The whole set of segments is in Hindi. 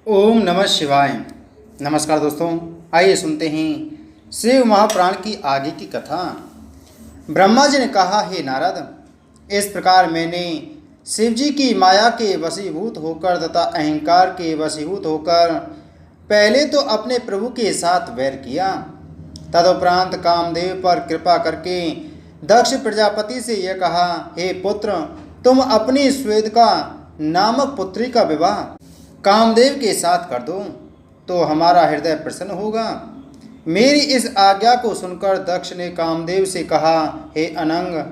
ओम नमः शिवाय। नमस्कार दोस्तों, आइए सुनते हैं शिव महापुराण की आगे की कथा। ब्रह्मा जी ने कहा, हे नारद, इस प्रकार मैंने शिव जी की माया के वशीभूत होकर तथा अहंकार के वशीभूत होकर पहले तो अपने प्रभु के साथ वैर किया। तदुपरांत कामदेव पर कृपा करके दक्ष प्रजापति से यह कहा, हे पुत्र, तुम अपनी श्वेतका नामक पुत्री का विवाह कामदेव के साथ कर दो तो हमारा हृदय प्रसन्न होगा। मेरी इस आज्ञा को सुनकर दक्ष ने कामदेव से कहा, हे अनंग,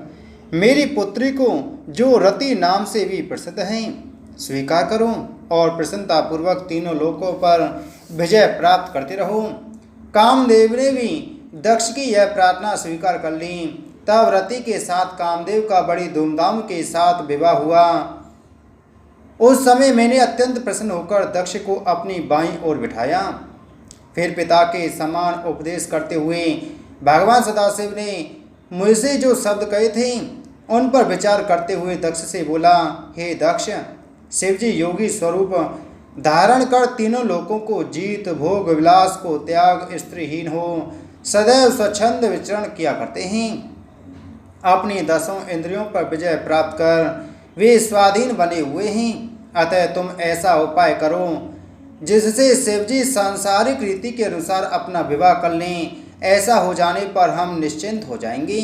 मेरी पुत्री को जो रति नाम से भी प्रसिद्ध है स्वीकार करो और प्रसन्नतापूर्वक तीनों लोकों पर विजय प्राप्त करते रहो। कामदेव ने भी दक्ष की यह प्रार्थना स्वीकार कर ली। तब रति के साथ कामदेव का बड़ी धूमधाम के साथ विवाह हुआ। उस समय मैंने अत्यंत प्रसन्न होकर दक्ष को अपनी बाईं ओर बिठाया। फिर पिता के समान उपदेश करते हुए भगवान सदाशिव ने मुझसे जो शब्द कहे थे उन पर विचार करते हुए दक्ष से बोला, हे दक्ष, शिवजी योगी स्वरूप धारण कर तीनों लोकों को जीत, भोग विलास को त्याग, स्त्रीहीन हो सदैव स्वच्छंद विचरण किया करते हैं। अपनी 10 इंद्रियों पर विजय प्राप्त कर वे स्वाधीन बने हुए हैं। अतः तुम ऐसा उपाय करो जिससे शिवजी सांसारिक रीति के अनुसार अपना विवाह कर लें। ऐसा हो जाने पर हम निश्चिंत हो जाएंगे।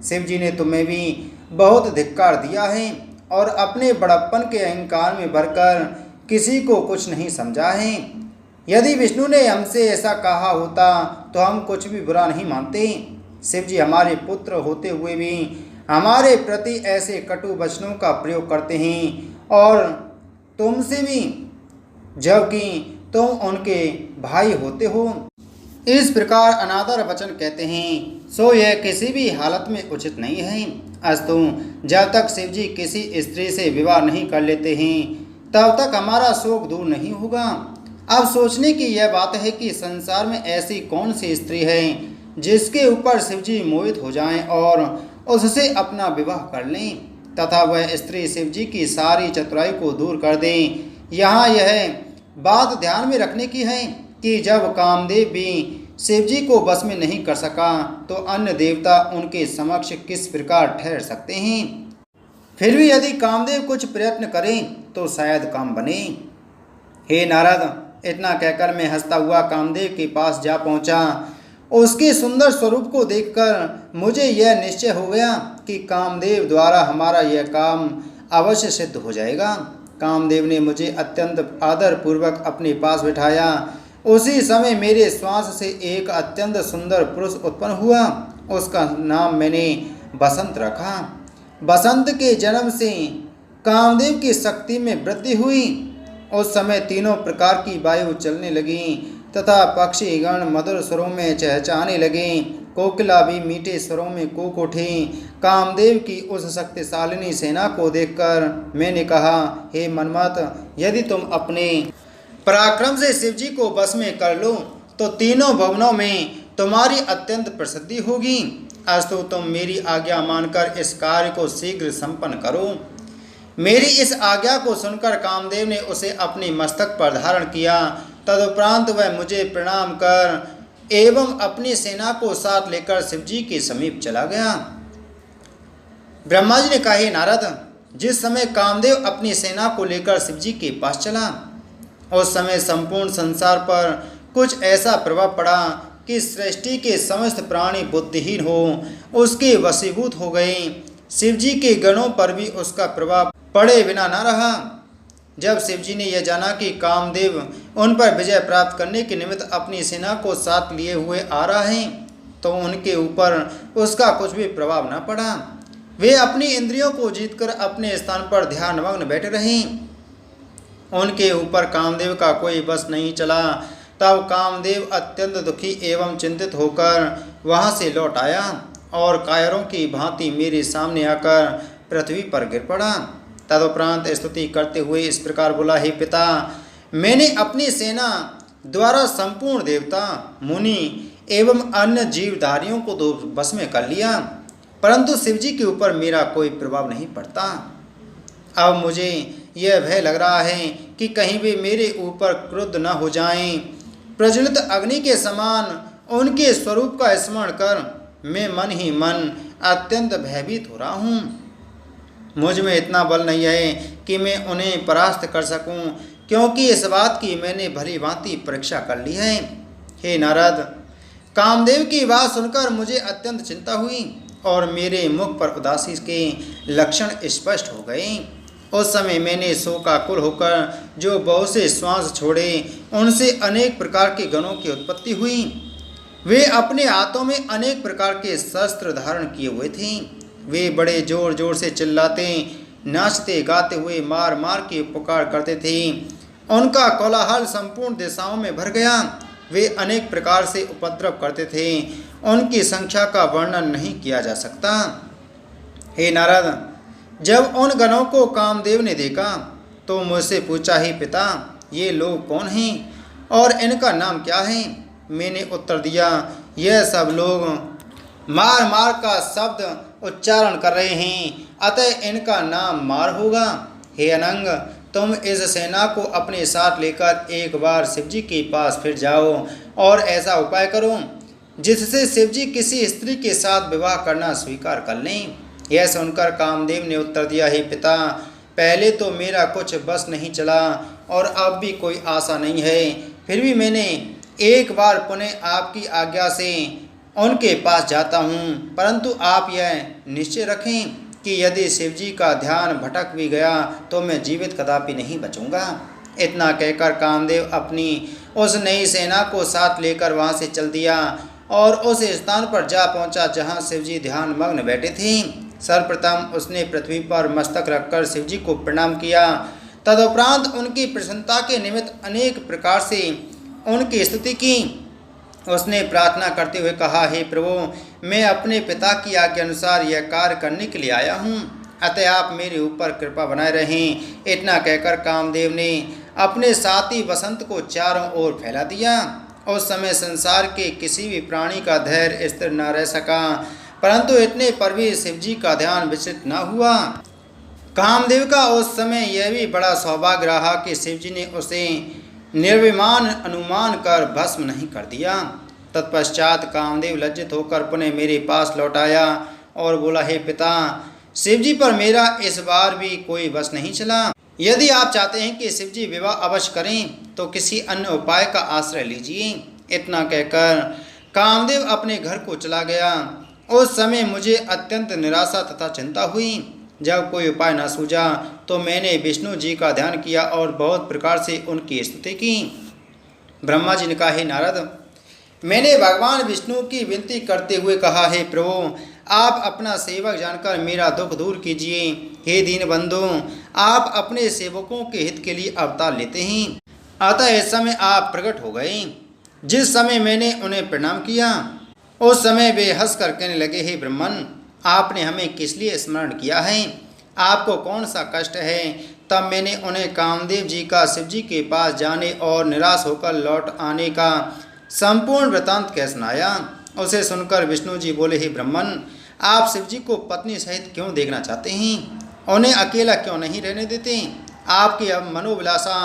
शिवजी ने तुम्हें भी बहुत धिक्कार दिया है और अपने बड़प्पन के अहंकार में भरकर किसी को कुछ नहीं समझा है। यदि विष्णु ने हमसे ऐसा कहा होता तो हम कुछ भी बुरा नहीं मानते। शिवजी हमारे पुत्र होते हुए भी हमारे प्रति ऐसे कटु वचनों का प्रयोग करते हैं और तुमसे भी, जबकि तुम उनके भाई होते हो। इस प्रकार अनादर वचन कहते हैं, सो यह किसी भी हालत में उचित नहीं है। अस्तु, जब तक शिवजी किसी स्त्री से विवाह नहीं कर लेते हैं तब तक हमारा शोक दूर नहीं होगा। अब सोचने की यह बात है कि संसार में ऐसी कौन सी स्त्री है जिसके ऊपर शिवजी मोहित हो जाएं और उससे अपना विवाह कर लें तथा वह स्त्री शिवजी की सारी चतुराई को दूर कर दें। यहाँ यह बात ध्यान में रखने की है कि जब कामदेव भी शिवजी को बस में नहीं कर सका तो अन्य देवता उनके समक्ष किस प्रकार ठहर सकते हैं। फिर भी यदि कामदेव कुछ प्रयत्न करें तो शायद काम बने। हे नारद, इतना कहकर मैं हंसता हुआ कामदेव के पास जा पहुंचा। उसके सुंदर स्वरूप को देखकर मुझे यह निश्चय हो गया कि कामदेव द्वारा हमारा यह काम अवश्य सिद्ध हो जाएगा। कामदेव ने मुझे अत्यंत आदरपूर्वक अपने पास बिठाया। उसी समय मेरे श्वास से एक अत्यंत सुंदर पुरुष उत्पन्न हुआ। उसका नाम मैंने बसंत रखा। बसंत के जन्म से कामदेव की शक्ति में वृद्धि हुई। उस समय तीनों प्रकार की वायु चलने लगी तथा पक्षीगण मधुर स्वरों में चहचहाने लगे। कोकिला भी मीठे स्वरों में कूक उठी। कामदेव की उस शक्तिशालिनी सेना को देखकर मैंने कहा, हे मनमत, यदि तुम अपने पराक्रम से शिवजी को बस में कर लो तो तीनों भवनों में तुम्हारी अत्यंत प्रसिद्धि होगी। अस्तु, तुम मेरी आज्ञा मानकर इस कार्य को शीघ्र संपन्न करो। मेरी इस आज्ञा को सुनकर कामदेव ने उसे अपने मस्तक पर धारण किया। तदुपरांत वह मुझे प्रणाम कर एवं अपनी सेना को साथ लेकर शिवजी के समीप चला गया। ब्रह्मा जी ने कहा, हे नारद, जिस समय कामदेव अपनी सेना को लेकर शिवजी के पास चला उस समय संपूर्ण संसार पर कुछ ऐसा प्रभाव पड़ा कि सृष्टि के समस्त प्राणी बुद्धिहीन हो उसके वशीभूत हो गए। शिवजी के गणों पर भी उसका प्रभाव पड़े बिना न रहा। जब शिवजी ने यह जाना कि कामदेव उन पर विजय प्राप्त करने के निमित्त अपनी सेना को साथ लिए हुए आ रहा है तो उनके ऊपर उसका कुछ भी प्रभाव न पड़ा। वे अपनी इंद्रियों को जीतकर अपने स्थान पर ध्यानमग्न बैठे रहे। उनके ऊपर कामदेव का कोई बस नहीं चला। तब कामदेव अत्यंत दुखी एवं चिंतित होकर वहाँ से लौट आया और कायरों की भांति मेरे सामने आकर पृथ्वी पर गिर पड़ा। तदुपरांत स्तुति करते हुए इस प्रकार बोला, हे पिता, मैंने अपनी सेना द्वारा संपूर्ण देवता, मुनि एवं अन्य जीवधारियों को तो बस में कर लिया, परंतु शिवजी के ऊपर मेरा कोई प्रभाव नहीं पड़ता। अब मुझे यह भय लग रहा है कि कहीं वे मेरे ऊपर क्रुद्ध न हो जाएं। प्रज्वलित अग्नि के समान उनके स्वरूप का स्मरण कर मैं मन ही मन अत्यंत भयभीत हो रहा हूँ। मुझ में इतना बल नहीं है कि मैं उन्हें परास्त कर सकूं, क्योंकि इस बात की मैंने भली भांति परीक्षा कर ली है। हे नारद, कामदेव की बात सुनकर मुझे अत्यंत चिंता हुई और मेरे मुख पर उदासी के लक्षण स्पष्ट हो गए। उस समय मैंने शोकाकुल होकर जो बहुत से श्वास छोड़े, उनसे अनेक प्रकार के गणों की उत्पत्ति हुई। वे अपने हाथों में अनेक प्रकार के शस्त्र धारण किए हुए थे। वे बड़े जोर जोर से चिल्लाते, नाचते गाते हुए मार मार के पुकार करते थे। उनका कोलाहल संपूर्ण दिशाओं में भर गया। वे अनेक प्रकार से उपद्रव करते थे, उनकी संख्या का वर्णन नहीं किया जा सकता। हे नारद, जब उन गणों को कामदेव ने देखा तो मुझसे पूछा, ही पिता, ये लोग कौन हैं और इनका नाम क्या है? मैंने उत्तर दिया, यह सब लोग मार मार का शब्द उच्चारण कर रहे हैं, अतः इनका नाम मार होगा। हे अनंग, तुम इस सेना को अपने साथ लेकर एक बार शिवजी के पास फिर जाओ और ऐसा उपाय करो जिससे शिवजी किसी स्त्री के साथ विवाह करना स्वीकार कर लें। यह सुनकर कामदेव ने उत्तर दिया, हे पिता, पहले तो मेरा कुछ बस नहीं चला और अब भी कोई आशा नहीं है। फिर भी मैंने एक बार पुनः आपकी आज्ञा से उनके पास जाता हूँ, परंतु आप यह निश्चय रखें कि यदि शिवजी का ध्यान भटक भी गया तो मैं जीवित कदापि नहीं बचूंगा। इतना कहकर कामदेव अपनी उस नई सेना को साथ लेकर वहाँ से चल दिया और उस स्थान पर जा पहुँचा जहाँ शिवजी ध्यान मग्न बैठे थे। सर्वप्रथम उसने पृथ्वी पर मस्तक रखकर शिवजी को प्रणाम किया। तदुपरांत उनकी प्रसन्नता के निमित्त अनेक प्रकार से उनकी स्तुति की। उसने प्रार्थना करते हुए कहा, हे प्रभु, मैं अपने पिता की आज्ञा अनुसार यह कार्य करने के लिए आया हूँ, अतः आप मेरे ऊपर कृपा बनाए रहें। इतना कहकर कामदेव ने अपने साथी वसंत को चारों ओर फैला दिया। उस समय संसार के किसी भी प्राणी का धैर्य स्थिर न रह सका, परंतु इतने पर भी शिवजी का ध्यान विचलित न हुआ। कामदेव का उस समय यह भी बड़ा सौभाग्य रहा कि शिवजी ने उसे निर्विमान अनुमान कर भस्म नहीं कर दिया। तत्पश्चात कामदेव लज्जित होकर पुनः मेरे पास लौट आया और बोला, हे पिता, शिवजी पर मेरा इस बार भी कोई बस नहीं चला। यदि आप चाहते हैं कि शिवजी विवाह अवश्य करें तो किसी अन्य उपाय का आश्रय लीजिए। इतना कहकर कामदेव अपने घर को चला गया। उस समय मुझे अत्यंत निराशा तथा चिंता हुई। जब कोई उपाय न सूझा तो मैंने विष्णु जी का ध्यान किया और बहुत प्रकार से उनकी स्तुति की। ब्रह्मा जी ने कहा, हे नारद, मैंने भगवान विष्णु की विनती करते हुए कहा, हे प्रभु, आप अपना सेवक जानकर मेरा दुख दूर कीजिए। हे दीनबंधु, आप अपने सेवकों के हित के लिए अवतार लेते हैं, अतः इस समय आप प्रकट हो गए। जिस समय मैंने उन्हें प्रणाम किया उस समय वे हंसकर कहने लगे, हे ब्रह्मन, आपने हमें किस लिए स्मरण किया है? आपको कौन सा कष्ट है? तब मैंने उन्हें कामदेव जी का शिवजी के पास जाने और निराश होकर लौट आने का संपूर्ण वृतांत कह सुनाया। उसे सुनकर विष्णु जी बोले, हे ब्रह्मन, आप शिवजी को पत्नी सहित क्यों देखना चाहते हैं? उन्हें अकेला क्यों नहीं रहने देते? आपकी अब मनोविलासा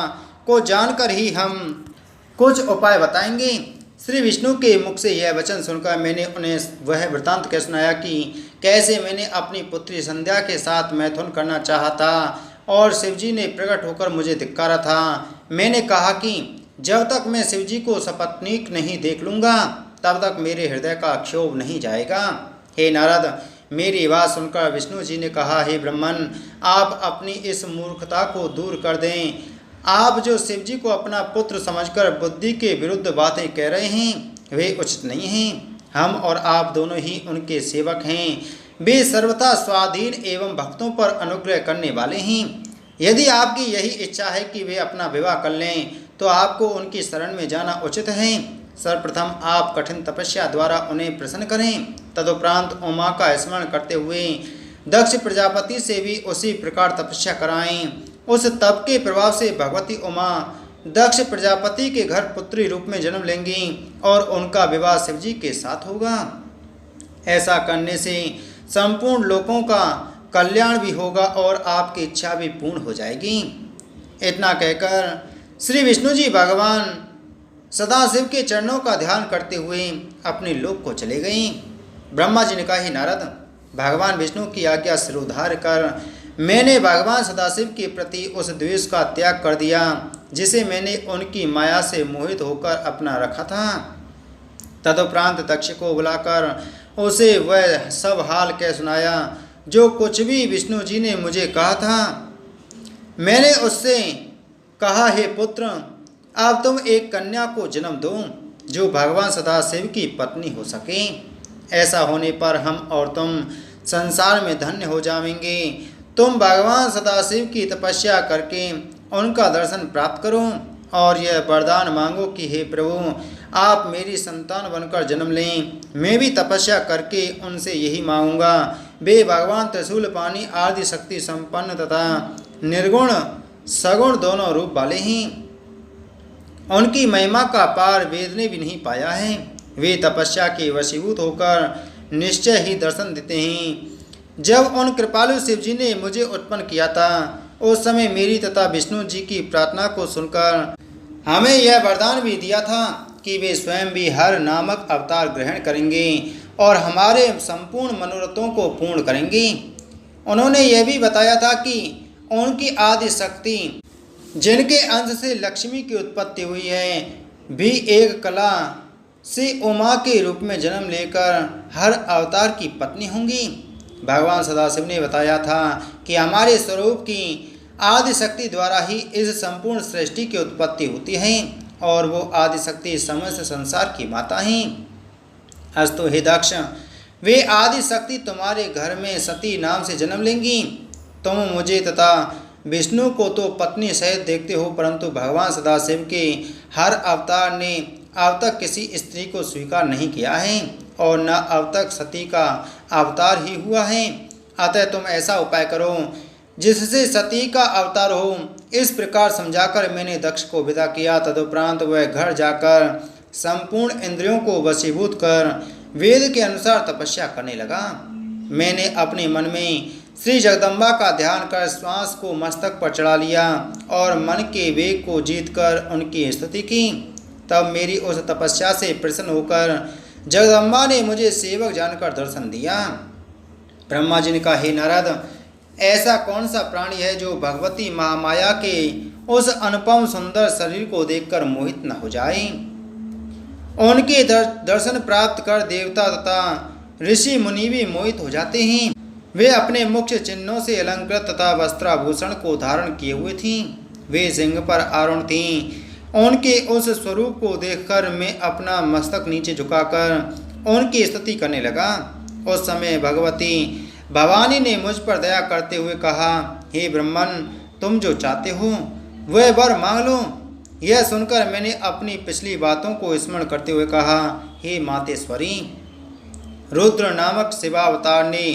को जानकर ही हम कुछ उपाय बताएंगे। श्री विष्णु के मुख से यह वचन सुनकर मैंने उन्हें वह वृतांत कह सुनाया कि कैसे मैंने अपनी पुत्री संध्या के साथ मैथुन करना चाहा था और शिवजी ने प्रकट होकर मुझे धिक्कारा था। मैंने कहा कि जब तक मैं शिवजी को सपत्नीक नहीं देख लूँगा तब तक मेरे हृदय का क्षोभ नहीं जाएगा। हे नारद, मेरी बात सुनकर विष्णु जी ने कहा, हे ब्रह्मन, आप अपनी इस मूर्खता को दूर कर दें। आप जो शिवजी को अपना पुत्र समझकर बुद्धि के विरुद्ध बातें कह रहे हैं वे उचित नहीं हैं। हम और आप दोनों ही उनके सेवक हैं। वे सर्वथा स्वाधीन एवं भक्तों पर अनुग्रह करने वाले हैं। यदि आपकी यही इच्छा है कि वे अपना विवाह कर लें तो आपको उनकी शरण में जाना उचित है। सर्वप्रथम आप कठिन तपस्या द्वारा उन्हें प्रसन्न करें। तदुपरांत उमा का स्मरण करते हुए दक्ष प्रजापति से भी उसी प्रकार तपस्या कराएं। उस तप के प्रभाव से भगवती उमा दक्ष प्रजापति के घर पुत्री रूप में जन्म लेंगी और उनका विवाह शिवजी के साथ होगा। ऐसा करने से संपूर्ण लोकों का कल्याण भी होगा और आपकी इच्छा भी पूर्ण हो जाएगी। इतना कहकर श्री विष्णु जी भगवान सदाशिव के चरणों का ध्यान करते हुए अपने लोक को चले गई। ब्रह्मा जी ने कहा, हे नारद, भगवान विष्णु की आज्ञा सिरोधार्य कर मैंने भगवान सदाशिव के प्रति उस द्वेष का त्याग कर दिया जिसे मैंने उनकी माया से मोहित होकर अपना रखा था। तदुपरांत दक्ष को बुलाकर उसे वह सब हाल कह सुनाया जो कुछ भी विष्णु जी ने मुझे कहा था। मैंने उससे कहा, हे पुत्र, अब तुम एक कन्या को जन्म दो जो भगवान सदाशिव की पत्नी हो सके। ऐसा होने पर हम और तुम संसार में धन्य हो जाएंगे। तुम भगवान सदाशिव की तपस्या करके उनका दर्शन प्राप्त करो और यह वरदान मांगो कि हे प्रभु, आप मेरी संतान बनकर जन्म लें। मैं भी तपस्या करके उनसे यही मांगूंगा। वे भगवान त्रिशूल पानी आदि शक्ति संपन्न तथा निर्गुण सगुण दोनों रूप वाले हैं। उनकी महिमा का पार वेद ने भी नहीं पाया है। वे तपस्या के वशीभूत होकर निश्चय ही दर्शन देते हैं। जब उन कृपालु शिव जी ने मुझे उत्पन्न किया था उस समय मेरी तथा विष्णु जी की प्रार्थना को सुनकर हमें यह वरदान भी दिया था कि वे स्वयं भी हर नामक अवतार ग्रहण करेंगे और हमारे संपूर्ण मनोरथों को पूर्ण करेंगे। उन्होंने यह भी बताया था कि उनकी आदि शक्ति जिनके अंश से लक्ष्मी की उत्पत्ति हुई है भी एक कला से उमा के रूप में जन्म लेकर हर अवतार की पत्नी होंगी। भगवान सदाशिव ने बताया था कि हमारे स्वरूप की आदि शक्ति द्वारा ही इस संपूर्ण सृष्टि की उत्पत्ति होती है और वो आदि शक्ति समस्त संसार की माता हैं। अस्तु हे दक्ष, वे आदि शक्ति तुम्हारे घर में सती नाम से जन्म लेंगी। तुम मुझे तथा विष्णु को तो पत्नी सहित देखते हो, परंतु भगवान सदाशिव के हर अवतार ने अब तक किसी स्त्री को स्वीकार नहीं किया है और न अब तक सती का अवतार ही हुआ है। अतः तुम ऐसा उपाय करो जिससे सती का अवतार हो। इस प्रकार समझाकर मैंने दक्ष को विदा किया। तदुपरांत वह घर जाकर संपूर्ण इंद्रियों को वशीभूत कर वेद के अनुसार तपस्या करने लगा। मैंने अपने मन में श्री जगदम्बा का ध्यान कर श्वास को मस्तक पर चढ़ा लिया और मन के वेग को जीतकर उनकी स्तुति की। तब मेरी उस तपस्या से प्रसन्न होकर जगदम्बा ने मुझे सेवक जानकर दर्शन दिया। ब्रह्मा जी ने कहा, हे नारद, ऐसा कौन सा प्राणी है जो भगवती महामाया के उस अनुपम सुंदर शरीर को देखकर मोहित न हो जाए। उनके दर्शन प्राप्त कर देवता तथा ऋषि मुनि भी मोहित हो जाते हैं। वे अपने मुख्य चिन्हों से अलंकृत तथा वस्त्राभूषण को धारण किए हुए थीं। वे सिंह पर आरूढ़ थीं। उनके उस स्वरूप को देखकर मैं अपना मस्तक नीचे झुकाकर उनकी स्तुति करने लगा। उस समय भगवती भवानी ने मुझ पर दया करते हुए कहा, हे ब्रह्मन, तुम जो चाहते हो वह वर मांग लो। यह सुनकर मैंने अपनी पिछली बातों को स्मरण करते हुए कहा, हे मातेश्वरी, रुद्र नामक शिवावतार ने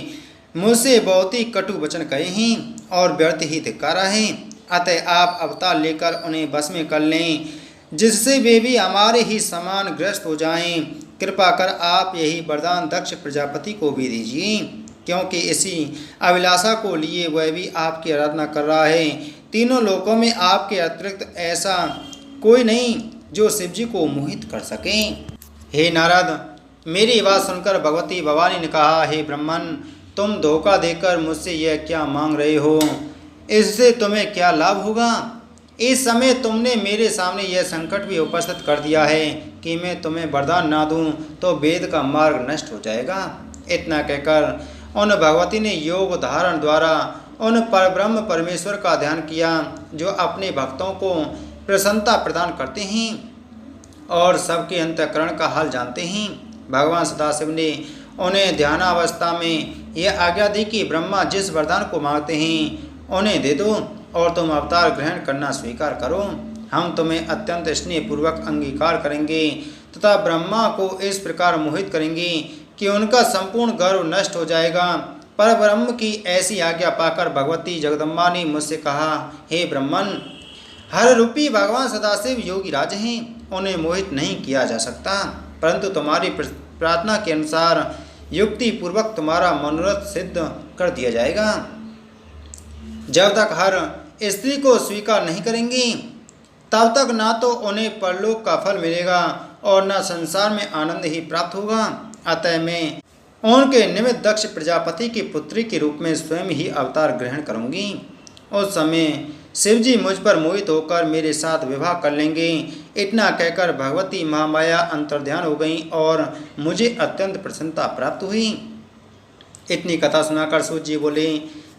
मुझसे बहुत ही कटु वचन कहे हैं और व्यर्थ ही धिक्कारा है। अतः आप अवतार लेकर उन्हें बस में कर लें जिससे वे भी हमारे ही समान ग्रस्त हो जाएं। कृपा कर आप यही वरदान दक्ष प्रजापति को भी दीजिए, क्योंकि इसी अभिलाषा को लिए वह भी आपकी आराधना कर रहा है। तीनों लोकों में आपके अतिरिक्त ऐसा कोई नहीं जो शिव जी को मोहित कर सके। हे नारद, मेरी बात सुनकर भगवती भवानी ने कहा, हे ब्रह्मन, तुम धोखा देकर मुझसे यह क्या मांग रहे हो? इससे तुम्हें क्या लाभ होगा? इस समय तुमने मेरे सामने यह संकट भी उपस्थित कर दिया है कि मैं तुम्हें वरदान ना दूं तो वेद का मार्ग नष्ट हो जाएगा। इतना कहकर उन भगवती ने योग धारण द्वारा उन परब्रह्म परमेश्वर का ध्यान किया जो अपने भक्तों को प्रसन्नता प्रदान करते हैं और सबके अंतःकरण का हाल जानते हैं। भगवान सदाशिव ने उन्हें ध्यानावस्था में यह आज्ञा दी कि ब्रह्मा जिस वरदान को मांगते हैं उन्हें दे दो और तुम अवतार ग्रहण करना स्वीकार करो। हम तुम्हें अत्यंत स्नेहपूर्वक अंगीकार करेंगे तथा ब्रह्मा को इस प्रकार मोहित करेंगे कि उनका संपूर्ण गर्व नष्ट हो जाएगा। पर ब्रह्म की ऐसी आज्ञा पाकर भगवती जगदम्बा ने मुझसे कहा, हे ब्रह्मन, हर रूपी भगवान सदाशिव योगी राज हैं, उन्हें मोहित नहीं किया जा सकता, परंतु तुम्हारी प्रार्थना के अनुसार युक्ति पूर्वक तुम्हारा मनोरथ सिद्ध कर दिया जाएगा। जब तक हर स्त्री को स्वीकार नहीं करेंगी, तब तक ना तो उन्हें परलोक का फल मिलेगा और न संसार में आनंद ही प्राप्त होगा। अतः मैं उनके निमित्त दक्ष प्रजापति की पुत्री के रूप में स्वयं ही अवतार ग्रहण करूंगी। उस समय शिवजी मुझ पर मोहित होकर मेरे साथ विवाह कर लेंगे। इतना कहकर भगवती महामाया अंतर्ध्यान हो गई और मुझे अत्यंत प्रसन्नता प्राप्त हुई। इतनी कथा सुनाकर सूत जी बोले,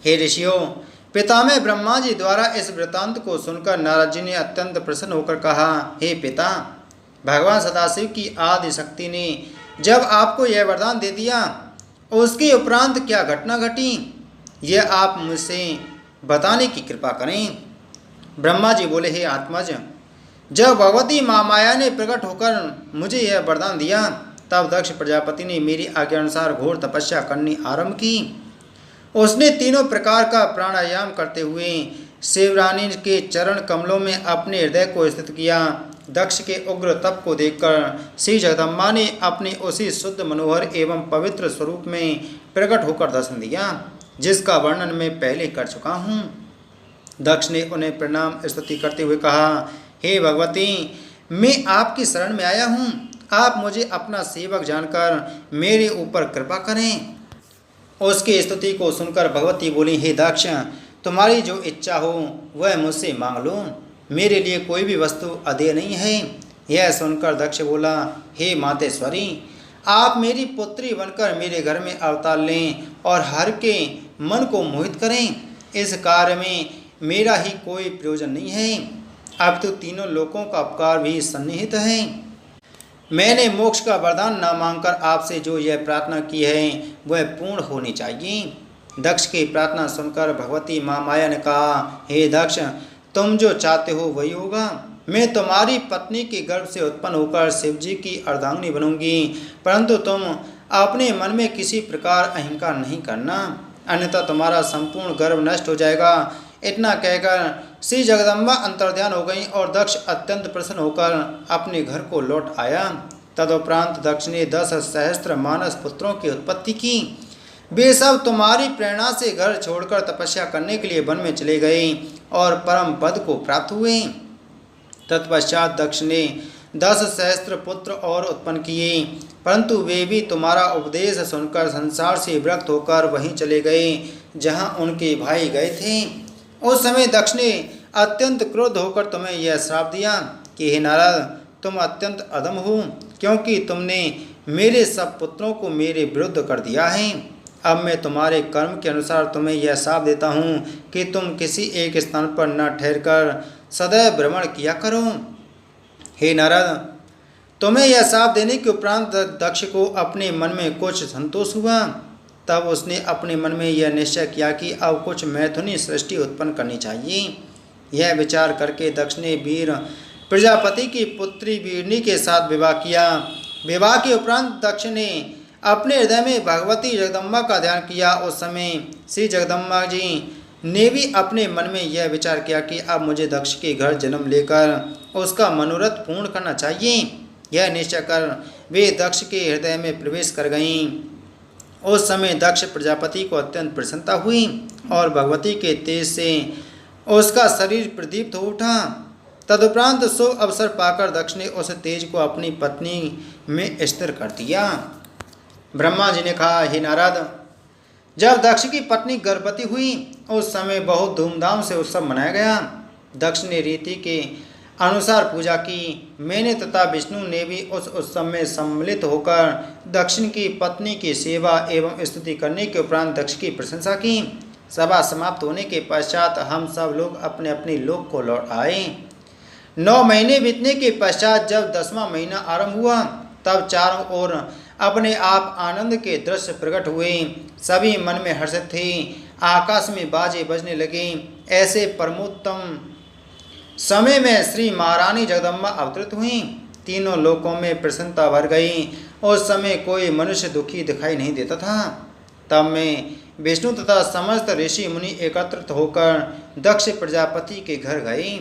हे ऋषियों, पितामह ब्रह्मा जी द्वारा इस वृतांत को सुनकर नारद जी ने अत्यंत प्रसन्न होकर कहा, हे पिता, भगवान सदाशिव की आदि शक्ति ने जब आपको यह वरदान दे दिया, उसके उपरांत क्या घटना घटी, यह आप मुझसे बताने की कृपा करें। ब्रह्मा जी बोले, हे आत्मज, जब भगवती महामाया ने प्रकट होकर मुझे यह वरदान दिया, तब दक्ष प्रजापति ने मेरी आज्ञा अनुसार घोर तपस्या करनी आरंभ की। उसने तीनों प्रकार का प्राणायाम करते हुए शिवरानी के चरण कमलों में अपने हृदय को स्थित किया। दक्ष के उग्र तप को देखकर श्री जगदम्बा ने अपने उसी शुद्ध मनोहर एवं पवित्र स्वरूप में प्रकट होकर दर्शन दिया, जिसका वर्णन मैं पहले कर चुका हूँ। दक्ष ने उन्हें प्रणाम स्तुति करते हुए कहा, हे भगवती, मैं आपकी शरण में आया हूँ, आप मुझे अपना सेवक जानकर मेरे ऊपर कृपा करें। उसकी स्तुति को सुनकर भगवती बोली, हे दक्ष, तुम्हारी जो इच्छा हो वह मुझसे मांग लो, मेरे लिए कोई भी वस्तु अदेय नहीं है। यह सुनकर दक्ष बोला, हे मातेश्वरी, आप मेरी पुत्री बनकर मेरे घर में अवतार लें और हर के मन को मोहित करें। इस कार्य में मेरा ही कोई प्रयोजन नहीं है, अब तो तीनों लोकों का उपकार भी सन्निहित है। मैंने मोक्ष का वरदान न मांगकर आपसे जो यह प्रार्थना की है वह पूर्ण होनी चाहिए। दक्ष की प्रार्थना सुनकर भगवती महामाया ने कहा, हे दक्ष, तुम जो चाहते हो वही होगा। मैं तुम्हारी पत्नी के गर्भ से उत्पन्न होकर शिवजी की अर्धांगिनी बनूंगी, परंतु तुम अपने मन में किसी प्रकार अहंकार नहीं करना, अन्यथा तुम्हारा संपूर्ण गर्भ नष्ट हो जाएगा। इतना कहकर श्री जगदम्बा अंतर्ध्यान हो गई और दक्ष अत्यंत प्रसन्न होकर अपने घर को लौट आया। तदुपरांत दक्ष ने 10 सहस्त्र मानस पुत्रों की उत्पत्ति की। वे सब तुम्हारी प्रेरणा से घर छोड़कर तपस्या करने के लिए वन में चले गए और परम पद को प्राप्त हुए। तत्पश्चात दक्ष ने 10 सहस्त्र पुत्र और उत्पन्न किए, परंतु वे भी तुम्हारा उपदेश सुनकर संसार से विरक्त होकर वहीं चले गए जहां उनके भाई गए थे। उस समय दक्ष ने अत्यंत क्रोध होकर तुम्हें यह श्राप दिया कि हे नारद, तुम अत्यंत अधम हो, क्योंकि तुमने मेरे सब पुत्रों को मेरे विरुद्ध कर दिया है। अब मैं तुम्हारे कर्म के अनुसार तुम्हें यह श्राप देता हूँ कि तुम किसी एक स्थान पर न ठहरकर सदैव भ्रमण किया करो। हे नारद, तुम्हें यह श्राप देने के उपरांत दक्ष को अपने मन में कुछ संतोष हुआ। तब उसने अपने मन में यह निश्चय किया कि अब कुछ मैथुनी सृष्टि उत्पन्न करनी चाहिए। यह विचार करके दक्ष ने वीर प्रजापति की पुत्री वीरनी के साथ विवाह किया। विवाह के उपरांत दक्ष ने अपने हृदय में भगवती जगदम्बा का ध्यान किया। उस समय श्री जगदम्बा जी ने भी अपने मन में यह विचार किया कि अब मुझे दक्ष के घर जन्म लेकर उसका मनोरथ पूर्ण करना चाहिए। यह निश्चय कर वे दक्ष के हृदय में प्रवेश कर गईं। उस समय दक्ष प्रजापति को अत्यंत प्रसन्नता हुई और भगवती के तेज से उसका शरीर प्रदीप्त हो उठा। तदुपरांत शुभ अवसर पाकर दक्ष ने उस तेज को अपनी पत्नी में स्थिर कर दिया। ब्रह्मा जी ने कहा, हे नारद, जब दक्ष की पत्नी गर्भवती हुई उस समय बहुत धूमधाम से उत्सव मनाया गया। दक्ष ने रीति के अनुसार पूजा की। मैंने तथा विष्णु ने भी उस उत्सव में सम्मिलित होकर दक्षिण की पत्नी की सेवा एवं स्तुति करने के उपरांत दक्ष की प्रशंसा की। सभा समाप्त होने के पश्चात हम सब लोग अपने अपने लोक को लौट आए। 9 महीने बीतने के पश्चात जब 10वां महीना आरंभ हुआ, तब चारों ओर अपने आप आनंद के दृश्य प्रकट हुए। सभी मन में हर्षित थे। आकाश में बाजे बजने लगे। ऐसे परमोत्तम समय में श्री महारानी जगदम्बा अवतरित हुई। तीनों लोकों में प्रसन्नता भर गई। उस समय कोई मनुष्य दुखी दिखाई नहीं देता था। तब मैं विष्णु तथा समस्त ऋषि मुनि एकत्रित होकर दक्ष प्रजापति के घर गए।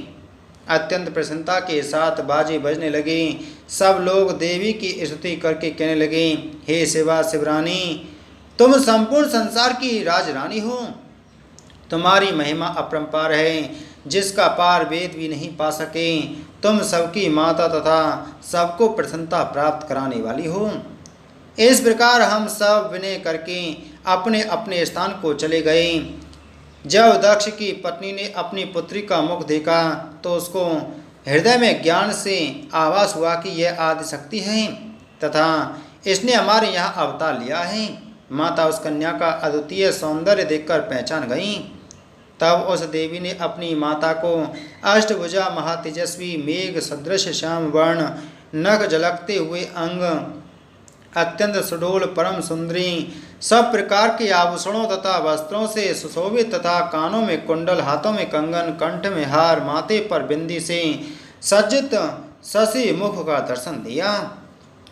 अत्यंत प्रसन्नता के साथ बाजे बजने लगे। सब लोग देवी की स्तुति करके कहने लगे, हे शिवा शिवरानी, तुम संपूर्ण संसार की राजरानी हो। तुम्हारी महिमा अपरंपार है। जिसका पार वेद भी नहीं पा सके, तुम सबकी माता तथा सबको प्रसन्नता प्राप्त कराने वाली हो। इस प्रकार हम सब विनय करके अपने अपने स्थान को चले गए। जब दक्ष की पत्नी ने अपनी पुत्री का मुख देखा तो उसको हृदय में ज्ञान से आभास हुआ कि यह आदिशक्ति है तथा इसने हमारे यहाँ अवतार लिया है। माता उस कन्या का अद्वितीय सौंदर्य देखकर पहचान गई। तब उस देवी ने अपनी माता को अष्टभुजा महातेजस्वी मेघ सदृश श्याम वर्ण नख झलकते हुए अंग अत्यंत सुडोल परम सुंदरी सब प्रकार के आभूषणों तथा वस्त्रों से सुशोभित तथा कानों में कुंडल, हाथों में कंगन, कंठ में हार, माथे पर बिंदी से सज्जित शशि मुख का दर्शन दिया।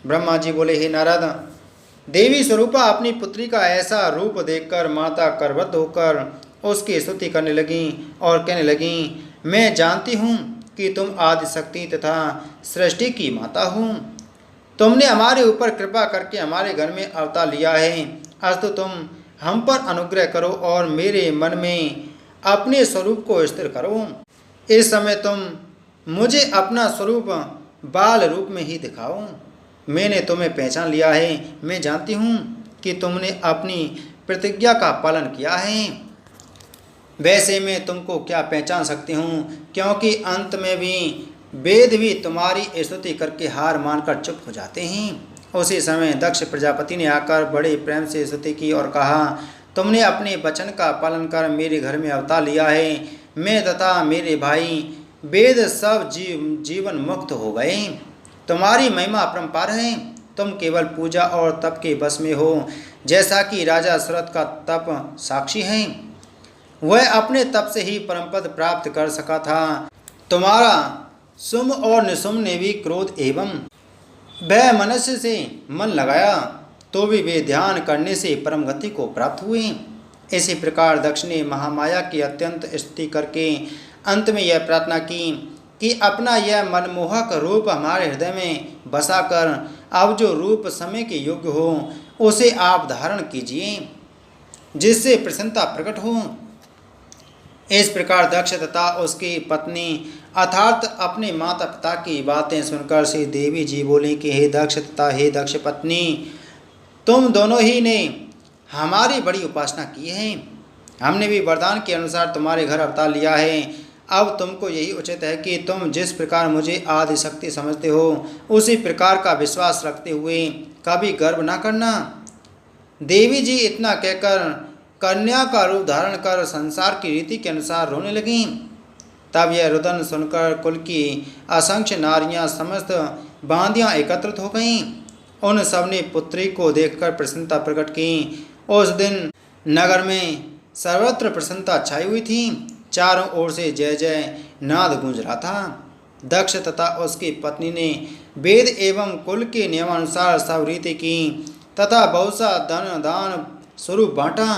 ब्रह्मा जी बोले, हे नारद, देवी स्वरूपा अपनी पुत्री का ऐसा रूप देखकर माता करबद्ध होकर उसकी स्तुति करने लगी और कहने लगी, मैं जानती हूँ कि तुम आदिशक्ति तथा सृष्टि की माता हो। तुमने हमारे ऊपर कृपा करके हमारे घर में अवतार लिया है। अस्तु तुम हम पर अनुग्रह करो और मेरे मन में अपने स्वरूप को स्थिर करो। इस समय तुम मुझे अपना स्वरूप बाल रूप में ही दिखाओ। मैंने तुम्हें पहचान लिया है। मैं जानती हूँ कि तुमने अपनी प्रतिज्ञा का पालन किया है। वैसे मैं तुमको क्या पहचान सकती हूँ, क्योंकि अंत में भी वेद भी तुम्हारी स्तुति करके हार मानकर चुप हो जाते हैं। उसी समय दक्ष प्रजापति ने आकर बड़े प्रेम से स्तुति की और कहा, तुमने अपने वचन का पालन कर मेरे घर में अवतार लिया है। मैं तथा मेरे भाई वेद सब जीवन मुक्त हो गए। तुम्हारी महिमा अपरंपार है। तुम केवल पूजा और तप के बस में हो, जैसा कि राजा सुरथ का तप साक्षी है। वह अपने तप से ही परमपद प्राप्त कर सका था। तुम्हारा सुम और निसुम ने भी क्रोध एवं भय मनुष्य से मन लगाया तो भी वे ध्यान करने से परम गति को प्राप्त हुए। इसी प्रकार दक्ष ने महामाया की अत्यंत स्तुति करके अंत में यह प्रार्थना की कि अपना यह मनमोहक रूप हमारे हृदय में बसाकर अब जो रूप समय के योग्य हो उसे आप धारण कीजिए, जिससे प्रसन्नता प्रकट हो। इस प्रकार दक्ष तथा उसकी पत्नी अर्थात अपने माता पिता की बातें सुनकर श्री देवी जी बोली कि हे दक्ष तथा हे दक्ष पत्नी, तुम दोनों ही ने हमारी बड़ी उपासना की है। हमने भी वरदान के अनुसार तुम्हारे घर अवतार लिया है। अब तुमको यही उचित है कि तुम जिस प्रकार मुझे आदिशक्ति समझते हो उसी प्रकार का विश्वास रखते हुए कभी गर्व न करना। देवी जी इतना कहकर कन्या का रूप धारण कर संसार की रीति के अनुसार रोने लगीं। तब यह रुदन सुनकर कुल की असंख्य नारियां समस्त बांदियां एकत्रित हो गईं। उन सब ने पुत्री को देखकर प्रसन्नता प्रकट की। उस दिन नगर में सर्वत्र प्रसन्नता छाई हुई थी। चारों ओर से जय जय नाद गूंज रहा था। दक्ष तथा उसकी पत्नी ने वेद एवं कुल के नियमानुसार सब रीति की तथा बहुत सा धन दान स्वरूप बांटा।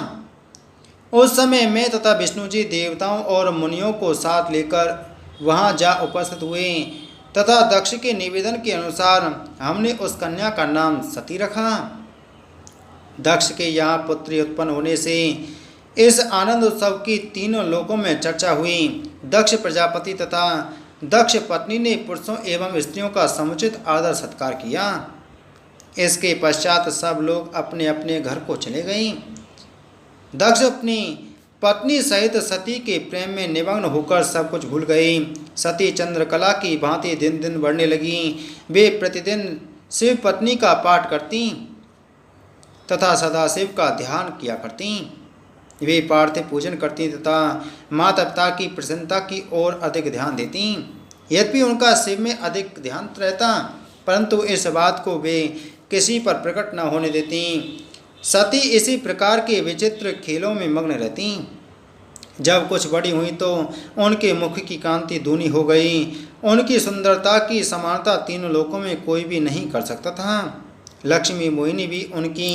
उस समय मैं तथा विष्णु जी देवताओं और मुनियों को साथ लेकर वहां जा उपस्थित हुए तथा दक्ष के निवेदन के अनुसार हमने उस कन्या का नाम सती रखा। दक्ष के यहाँ पुत्री उत्पन्न होने से इस आनंद उत्सव की तीनों लोकों में चर्चा हुई। दक्ष प्रजापति तथा दक्ष पत्नी ने पुरुषों एवं स्त्रियों का समुचित आदर सत्कार किया। इसके पश्चात सब लोग अपने अपने घर को चले गए। दक्ष अपनी पत्नी सहित सती के प्रेम में निमग्न होकर सब कुछ भूल गई। सती चंद्रकला की भांति दिन दिन बढ़ने लगी। वे प्रतिदिन शिव पत्नी का पाठ करती तथा सदाशिव का ध्यान किया करती। वे पार्थिव पूजन करती तथा माता पिता की प्रसन्नता की ओर अधिक ध्यान देती। यद्यपि उनका शिव में अधिक ध्यान रहता, परंतु इस बात को वे किसी पर प्रकट न होने देती। सती इसी प्रकार के विचित्र खेलों में मग्न रहती। जब कुछ बड़ी हुई तो उनके मुख की कांति दूनी हो गई। उनकी सुंदरता की समानता तीनों लोकों में कोई भी नहीं कर सकता था। लक्ष्मी मोहिनी भी उनकी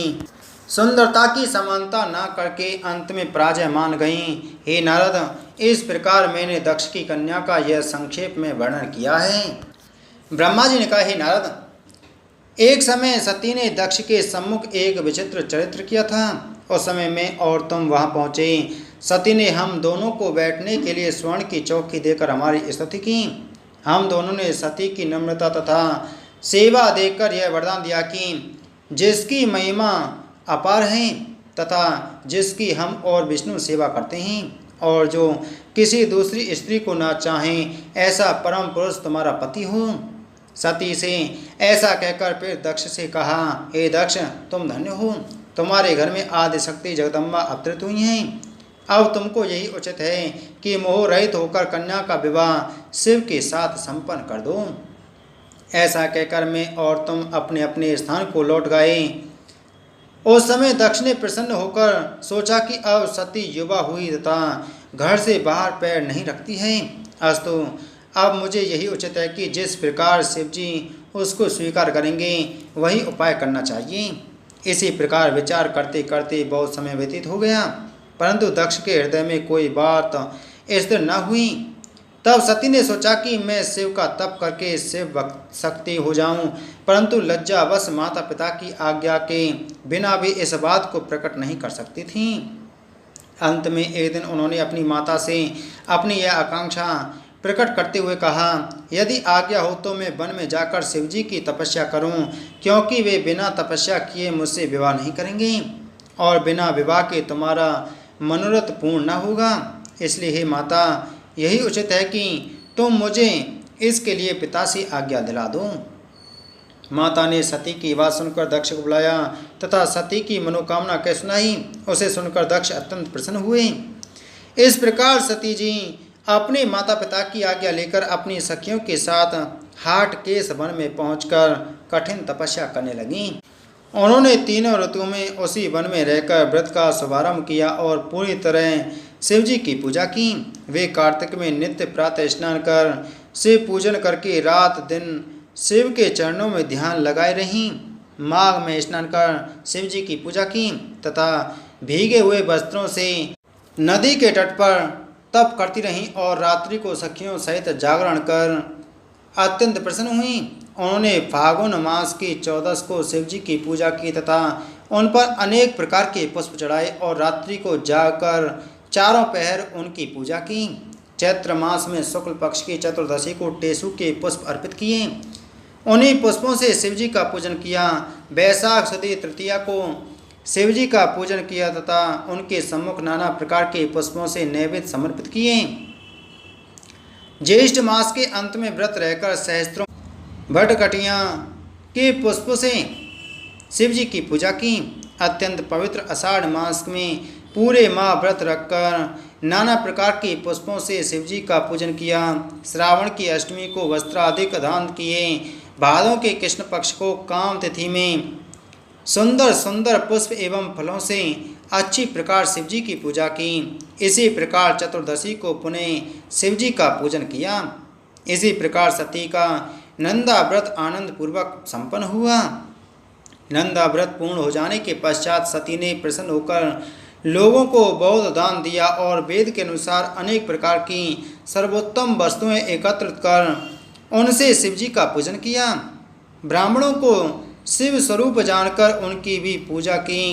सुंदरता की समानता न करके अंत में पराजय मान गईं। हे नारद, इस प्रकार मैंने दक्ष की कन्या का यह संक्षेप में वर्णन किया है। ब्रह्मा जी ने कहा, हे नारद, एक समय सती ने दक्ष के सम्मुख एक विचित्र चरित्र किया था। उस समय मैं और तुम वहां पहुँचे। सती ने हम दोनों को बैठने के लिए स्वर्ण की चौकी देकर हमारी स्तुति की। हम दोनों ने सती की नम्रता तथा सेवा देखकर यह वरदान दिया कि जिसकी महिमा अपार है तथा जिसकी हम और विष्णु सेवा करते हैं और जो किसी दूसरी स्त्री को ना चाहें, ऐसा परम पुरुष तुम्हारा पति हो। सती से ऐसा कहकर फिर दक्ष से कहा, हे दक्ष, तुम धन्य हो, तुम्हारे घर में आदि शक्ति जगदम्बा अवतरित हुई हैं। अब तुमको यही उचित है कि मोह रहित होकर कन्या का विवाह शिव के साथ संपन्न कर दो। ऐसा कहकर मैं और तुम अपने अपने स्थान को लौट गए। उस समय दक्ष ने प्रसन्न होकर सोचा कि अब सती युवा हुई तथा घर से बाहर पैर नहीं रखती है, अस्तु अब मुझे यही उचित है कि जिस प्रकार शिवजी उसको स्वीकार करेंगे वही उपाय करना चाहिए। इसी प्रकार विचार करते करते बहुत समय व्यतीत हो गया, परंतु दक्ष के हृदय में कोई बात स्थिर न हुई। तब सती ने सोचा कि मैं शिव का तप करके शिव भक्त शक्ति हो जाऊं, परंतु लज्जावश माता पिता की आज्ञा के बिना भी इस बात को प्रकट नहीं कर सकती थी। अंत में एक दिन उन्होंने अपनी माता से अपनी यह आकांक्षा प्रकट करते हुए कहा, यदि आज्ञा हो तो मैं वन में जाकर शिवजी की तपस्या करूं, क्योंकि वे बिना तपस्या किए मुझसे विवाह नहीं करेंगे और बिना विवाह के तुम्हारा मनोरथ पूर्ण न होगा। इसलिए हे माता, यही उचित है कि तुम मुझे इसके लिए पिता से आज्ञा दिला दो। माता ने सती की बात सुनकर दक्ष को बुलाया तथा सती की मनोकामना कह सुनाई। उसे सुनकर दक्ष अत्यंत प्रसन्न हुए। इस प्रकार सती जी अपने माता पिता की आज्ञा लेकर अपनी सखियों के साथ हाट केश वन में पहुंचकर कठिन तपस्या करने लगीं। उन्होंने तीनों ऋतुओं में उसी वन में रहकर व्रत का शुभारंभ किया और पूरी तरह शिवजी की पूजा की। वे कार्तिक में नित्य प्रातः स्नान कर शिव पूजन करके रात दिन शिव के चरणों में ध्यान लगाए रहीं। माघ में स्नान कर शिवजी की पूजा की तथा भीगे हुए वस्त्रों से नदी के तट पर तप करती रहीं और रात्रि को सखियों सहित जागरण कर अत्यंत प्रसन्न हुई। उन्होंने फागुन मास की 14 को शिवजी की पूजा की तथा उन पर अनेक प्रकार के पुष्प चढ़ाए और रात्रि को जाकर चारों पहर उनकी पूजा की। चैत्र मास में शुक्ल पक्ष की चतुर्दशी को टेसु के पुष्प अर्पित किए, उन्हीं पुष्पों से शिवजी का पूजन किया। वैशाख सुदी तृतीया को शिवजी का पूजन किया तथा उनके सम्मुख नाना प्रकार के पुष्पों से नैवेद्य समर्पित किए। ज्येष्ठ मास के अंत में व्रत रहकर सहस्त्रों भटकटियाँ के पुष्प से शिवजी की पूजा की। अत्यंत पवित्र आषाढ़ मास में पूरे माह व्रत रखकर नाना प्रकार के पुष्पों से शिवजी का पूजन किया। श्रावण की अष्टमी को वस्त्राधिक दान किए। भादों के कृष्ण पक्ष को काम तिथि में सुंदर सुंदर पुष्प एवं फलों से अच्छी प्रकार शिवजी की पूजा की। इसी प्रकार चतुर्दशी को पुनः शिवजी का पूजन किया। इसी प्रकार सती का नंदा व्रत आनंद पूर्वक संपन्न हुआ। नंदा व्रत पूर्ण हो जाने के पश्चात सती ने प्रसन्न होकर लोगों को बहुत दान दिया और वेद के अनुसार अनेक प्रकार की सर्वोत्तम वस्तुएं एकत्रित कर उनसे शिवजी का पूजन किया। ब्राह्मणों को शिव स्वरूप जानकर उनकी भी पूजा की।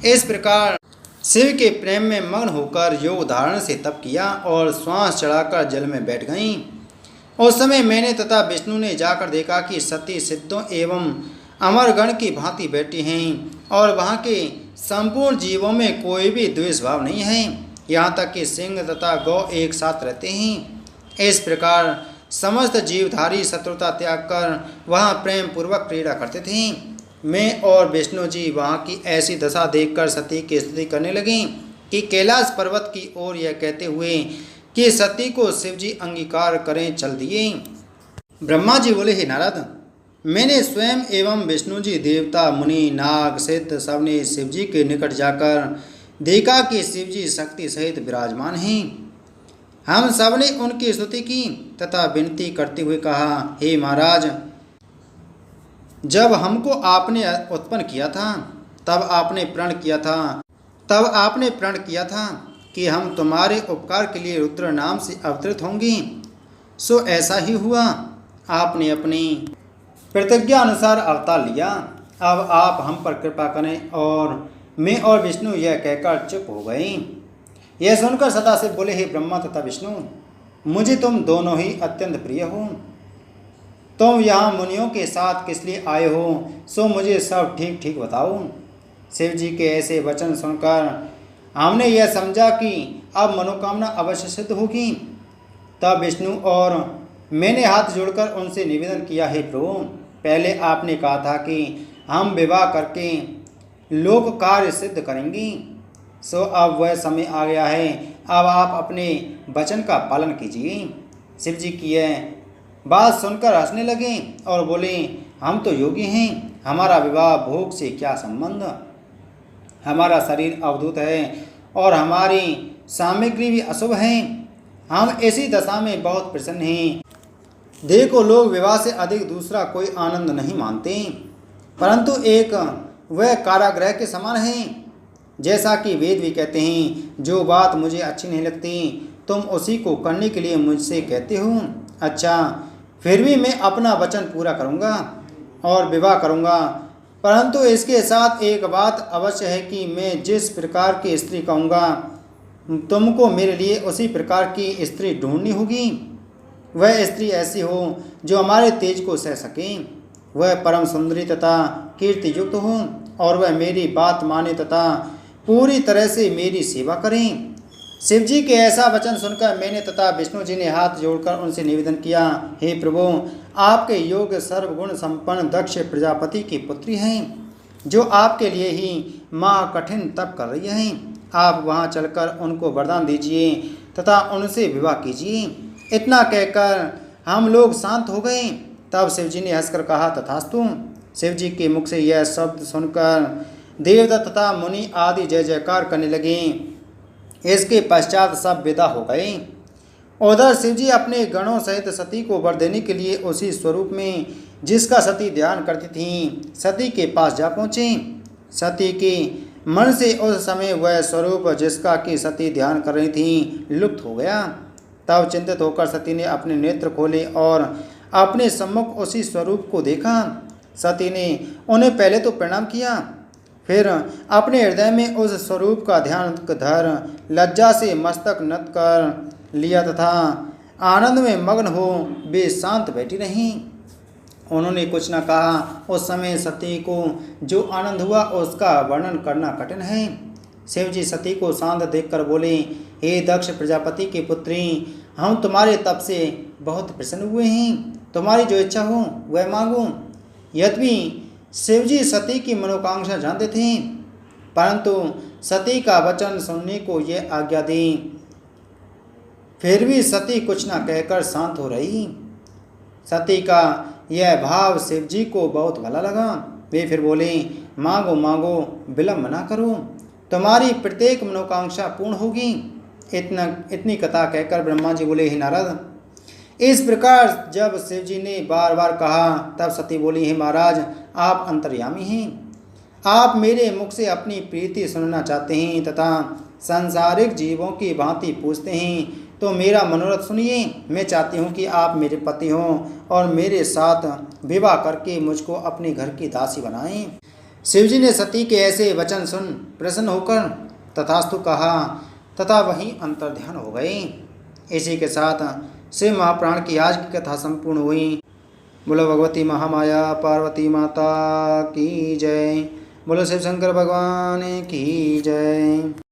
इस प्रकार शिव के प्रेम में मग्न होकर योग धारण से तप किया और श्वास चढ़ाकर जल में बैठ गईं। उस समय मैंने तथा विष्णु ने जाकर देखा कि सती सिद्धों एवं अमरगण की भांति बैठी हैं और वहाँ के संपूर्ण जीवों में कोई भी द्वेष भाव नहीं है, यहाँ तक कि सिंह तथा गौ एक साथ रहते हैं। इस प्रकार समस्त जीवधारी शत्रुता त्याग कर वहाँ प्रेम पूर्वक क्रीड़ा करते थे। मैं और विष्णु जी वहाँ की ऐसी दशा देखकर सती की स्तुति करने लगे कि कैलाश पर्वत की ओर यह कहते हुए कि सती को शिवजी अंगीकार करें चल दिए। ब्रह्मा जी बोले, हे नारद, मैंने स्वयं एवं विष्णु जी देवता मुनि नाग सिद्ध सबने शिवजी के निकट जाकर देखा कि शिवजी शक्ति सहित विराजमान हैं। हम सबने उनकी स्तुति की तथा विनती करते हुए कहा, हे महाराज, जब हमको आपने उत्पन्न किया था तब आपने प्रण किया था कि हम तुम्हारे उपकार के लिए रुद्र नाम से अवतरित होंगे। सो ऐसा ही हुआ। आपने अपनी प्रतिज्ञा अनुसार अवतार लिया। अब आप हम पर कृपा करें। और मैं और विष्णु यह कहकर चुप हो गए। यह सुनकर सदाशिव बोले, हे ब्रह्मा तथा विष्णु, मुझे तुम दोनों ही अत्यंत प्रिय हो। तुम यहाँ मुनियों के साथ किस लिए आए हो, सो मुझे सब ठीक ठीक बताओ। शिव जी के ऐसे वचन सुनकर हमने यह समझा कि अब मनोकामना अवश्य सिद्ध होगी। तब विष्णु और मैंने हाथ जोड़कर उनसे निवेदन किया, हे प्रभु, पहले आपने कहा था कि हम विवाह करके लोक कार्य सिद्ध करेंगे, सो अब वह समय आ गया है। अब आप अपने वचन का पालन कीजिए। शिव जी की यह बात सुनकर हंसने लगे और बोले, हम तो योगी हैं, हमारा विवाह भोग से क्या संबंध। हमारा शरीर अवधूत है और हमारी सामग्री भी अशुभ है। हम ऐसी दशा में बहुत प्रसन्न हैं। देखो, लोग विवाह से अधिक दूसरा कोई आनंद नहीं मानते, परंतु एक वह कारागृह के समान है। जैसा कि वेद भी कहते हैं, जो बात मुझे अच्छी नहीं लगती तुम उसी को करने के लिए मुझसे कहते हो। अच्छा, फिर भी मैं अपना वचन पूरा करूँगा और विवाह करूँगा, परंतु इसके साथ एक बात अवश्य है कि मैं जिस प्रकार की स्त्री कहूँगा तुमको मेरे लिए उसी प्रकार की स्त्री ढूंढनी होगी। वह स्त्री ऐसी हो जो हमारे तेज को सह सके, वह परम सुंदरी तथा कीर्ति युक्त हो और वह मेरी बात माने तथा पूरी तरह से मेरी सेवा करें। शिव जी के ऐसा वचन सुनकर मैंने तथा विष्णु जी ने हाथ जोड़कर उनसे निवेदन किया, हे प्रभु, आपके योग्य सर्वगुण संपन्न दक्ष प्रजापति की पुत्री हैं, जो आपके लिए ही माँ कठिन तप कर रही हैं। आप वहाँ चलकर उनको वरदान दीजिए तथा उनसे विवाह कीजिए। इतना कहकर हम लोग शांत हो गए। तब शिव जी ने हंसकर कहा, तथास्तु। शिव जी के मुख से यह शब्द सुनकर देवदत्त तथा मुनि आदि जय जयकार करने लगे। इसके पश्चात सब विदा हो गए। उधर शिवजी अपने गणों सहित सती को वर देने के लिए उसी स्वरूप में जिसका सती ध्यान करती थीं, सती के पास जा पहुँचे। सती के मन से उस समय वह स्वरूप जिसका कि सती ध्यान कर रही थीं लुप्त हो गया। तब चिंतित होकर सती ने अपने नेत्र खोले और अपने सम्मुख उसी स्वरूप को देखा। सती ने उन्हें पहले तो प्रणाम किया, फिर अपने हृदय में उस स्वरूप का ध्यान धर लज्जा से मस्तक नत कर लिया तथा आनंद में मग्न हो वे शांत बैठी रहीं। उन्होंने कुछ न कहा। उस समय सती को जो आनंद हुआ उसका वर्णन करना कठिन है। शिव जी सती को शांत देखकर बोले, हे दक्ष प्रजापति की पुत्री, हम तुम्हारे तप से बहुत प्रसन्न हुए हैं। तुम्हारी जो इच्छा हो वह मांगो। यद्यपि शिवजी सती की मनोकांक्षा जानते थे, परंतु सती का वचन सुनने को ये आज्ञा दी। फिर भी सती कुछ न कहकर शांत हो रही। सती का यह भाव शिवजी को बहुत भला लगा। वे फिर बोले, मांगो मांगो, विलम्ब न करो, तुम्हारी प्रत्येक मनोकांक्षा पूर्ण होगी। इतनी कथा कहकर ब्रह्मा जी बोले, हे नारद। इस प्रकार जब शिवजी ने बार बार कहा तब सती बोली, हे महाराज, आप अंतर्यामी हैं। आप मेरे मुख से अपनी प्रीति सुनना चाहते हैं तथा सांसारिक जीवों की भांति पूछते हैं, तो मेरा मनोरथ सुनिए। मैं चाहती हूँ कि आप मेरे पति हों और मेरे साथ विवाह करके मुझको अपने घर की दासी बनाएं। शिवजी ने सती के ऐसे वचन सुन प्रसन्न होकर तथास्तु कहा तथा वहीं अंतर्ध्यान हो गए। इसी के साथ शिव महापुराण की आज की कथा संपूर्ण हुई। बोलो भगवती महामाया पार्वती माता की जय। बोलो शिव शंकर भगवान की जय।